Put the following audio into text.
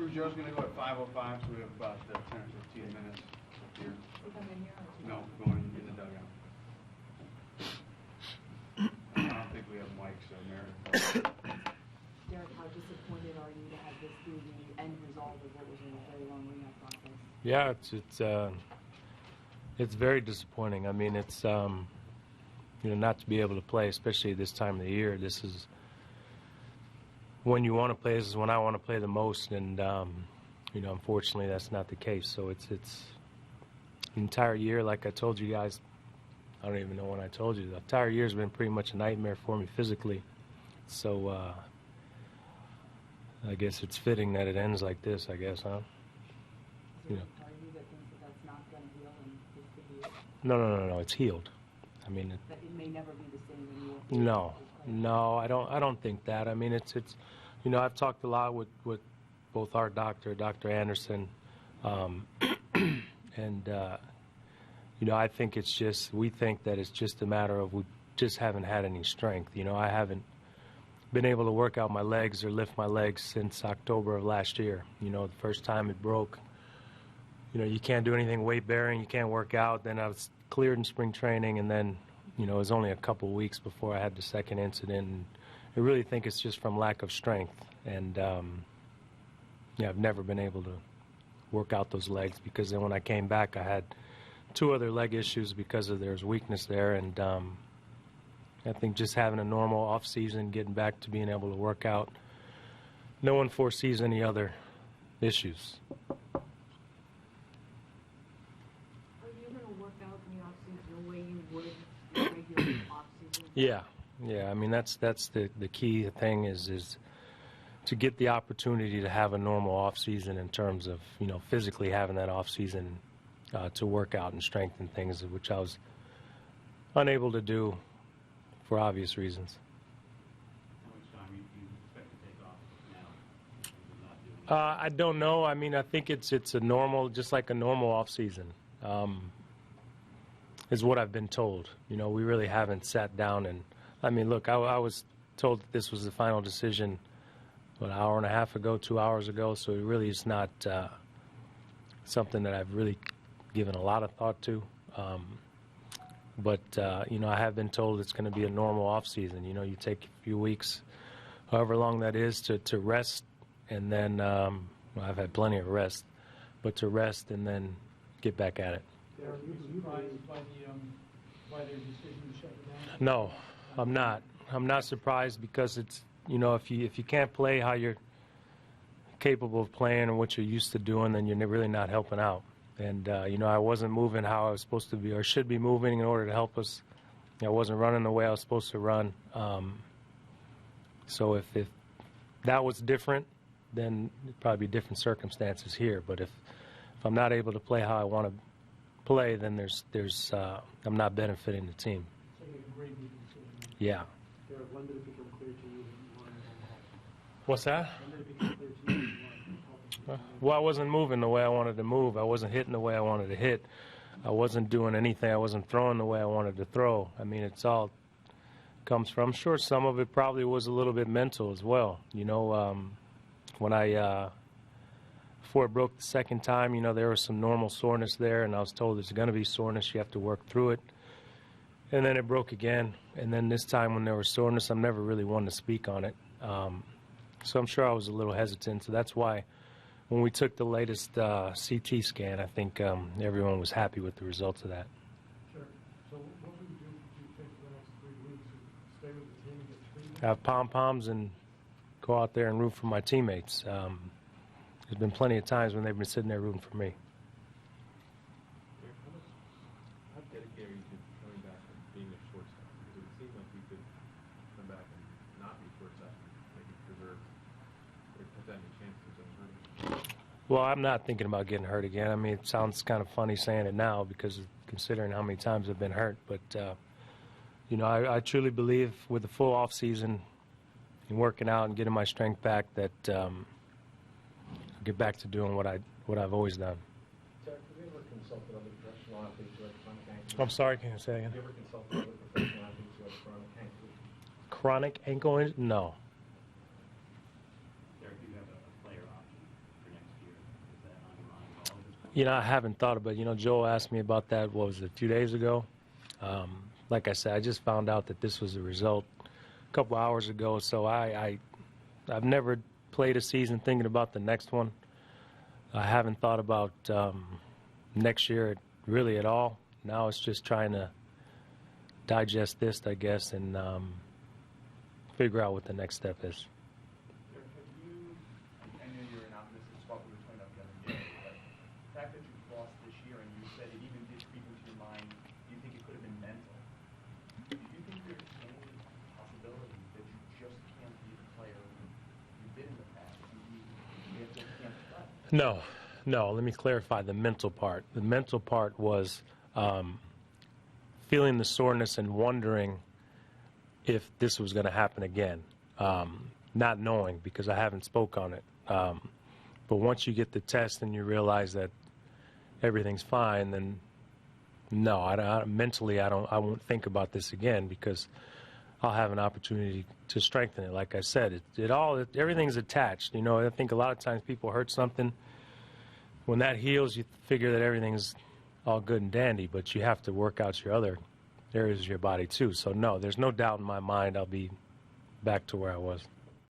Crew Joe's going to go at 5:05, so we have about 10 or 15 minutes here. No, going in the dugout. I don't think we have mics, Mary. Derek, how disappointed are you to have this be the end result of what was a very long rehab process? Yeah, it's very disappointing. I mean, it's not to be able to play, especially this time of the year. This is when you want to play. This is when I want to play the most, and unfortunately, that's not the case. So it's the entire year, like I told you guys. I don't even know when I told you. The entire year has been pretty much a nightmare for me physically. So I guess it's fitting that it ends like this, I guess, huh? Is there a part of you that thinks that that's not going to heal and this could be it? No. It's healed. I mean, that it may never be the same anymore. No, I don't think that. I mean, it's I've talked a lot with both our doctor, Dr. Anderson, and I think we think that it's just a matter of we just haven't had any strength. I haven't been able to work out my legs or lift my legs since October of last year. The first time it broke. You can't do anything weight bearing, you can't work out. Then I was cleared in spring training, and then, it was only a couple of weeks before I had the second incident. And I really think it's just from lack of strength. And, I've never been able to work out those legs because then when I came back, I had 2 other leg issues because there was weakness there. And I think just having a normal off season, getting back to being able to work out, no one foresees any other issues. Yeah. I mean, that's the key thing is to get the opportunity to have a normal off season in terms of physically having that off season to work out and strengthen things, which I was unable to do for obvious reasons. How much time you expect to take off now? I don't know. I mean, I think it's a normal, just like a normal off season. Is what I've been told. We really haven't sat down and, I mean, look, I was told that this was the final decision, an hour and a half ago, 2 hours ago, so it really is not something that I've really given a lot of thought to. But I have been told it's going to be a normal off season. You take a few weeks, however long that is, to rest, and then I've had plenty of rest, but to rest and then get back at it. Are you surprised by their decision to shut it down? No, I'm not. I'm not surprised because it's if you can't play how you're capable of playing and what you're used to doing, then you're really not helping out. And I wasn't moving how I was supposed to be or should be moving in order to help us. I wasn't running the way I was supposed to run. So if that was different, then it'd probably be different circumstances here. But if I'm not able to play how I want to play, then I'm not benefiting the team. So you agree with the decision? Yeah. Derek, when did it become clear to you that you wanted to help? What's that? When did it become clear to you that you wanted to help? Well, I wasn't moving the way I wanted to move. I wasn't hitting the way I wanted to hit. I wasn't doing anything. I wasn't throwing the way I wanted to throw. I mean, it's all comes from. I'm sure some of it probably was a little bit mental as well. When before it broke the second time, there was some normal soreness there, and I was told there's going to be soreness. You have to work through it. And then it broke again. And then this time when there was soreness, I'm never really one to speak on it. So I'm sure I was a little hesitant. So that's why when we took the latest CT scan, I think everyone was happy with the results of that. Sure. So what would you do if you take the next 3 weeks and stay with the team and get treatment? Have pom-poms and go out there and root for my teammates. There's been plenty of times when they've been sitting there rooting for me. How dedicated are you to coming back and being a shortstop? Because it seemed like you could come back and not be shortstop and maybe preserve or put that in a chance of hurting. Well, I'm not thinking about getting hurt again. I mean, it sounds kind of funny saying it now because considering how many times I've been hurt. But, I truly believe with the full off season and working out and getting my strength back that I'll get back to doing what I've always done. Derek, have you ever consulted other professional athletes who had chronic ankle? I'm sorry, can you say again? Have you ever consulted other professional athletes who had chronic ankle? Chronic ankle injury? No. Derek, you have a player option for next You know, I haven't thought about it. You know, Joel asked me about that, what was it, a few days ago? Like I said, I just found out that this was the result a couple hours ago, so I've never played a season thinking about the next one. I haven't thought about next year really at all. Now it's just trying to digest this, I guess, and figure out what the next step is. Derek, have you, I know you're an optimistic spot we were talking about the other day, but the fact that you've lost this year and you said it even did creep into your mind, do you think it could have been mental? Do you think there's any possibility that you just can't be the player you've been in the past? You therefore can't play? No. Let me clarify the mental part. The mental part was feeling the soreness and wondering if this was going to happen again. Not knowing, because I haven't spoke on it. But once you get the test and you realize that everything's fine, then no, mentally I won't think about this again, because I'll have an opportunity to strengthen it. Like I said, everything's attached. You know, I think a lot of times people hurt something. When that heals, you figure that everything's all good and dandy, but you have to work out your other areas of your body too. So no, there's no doubt in my mind I'll be back to where I was.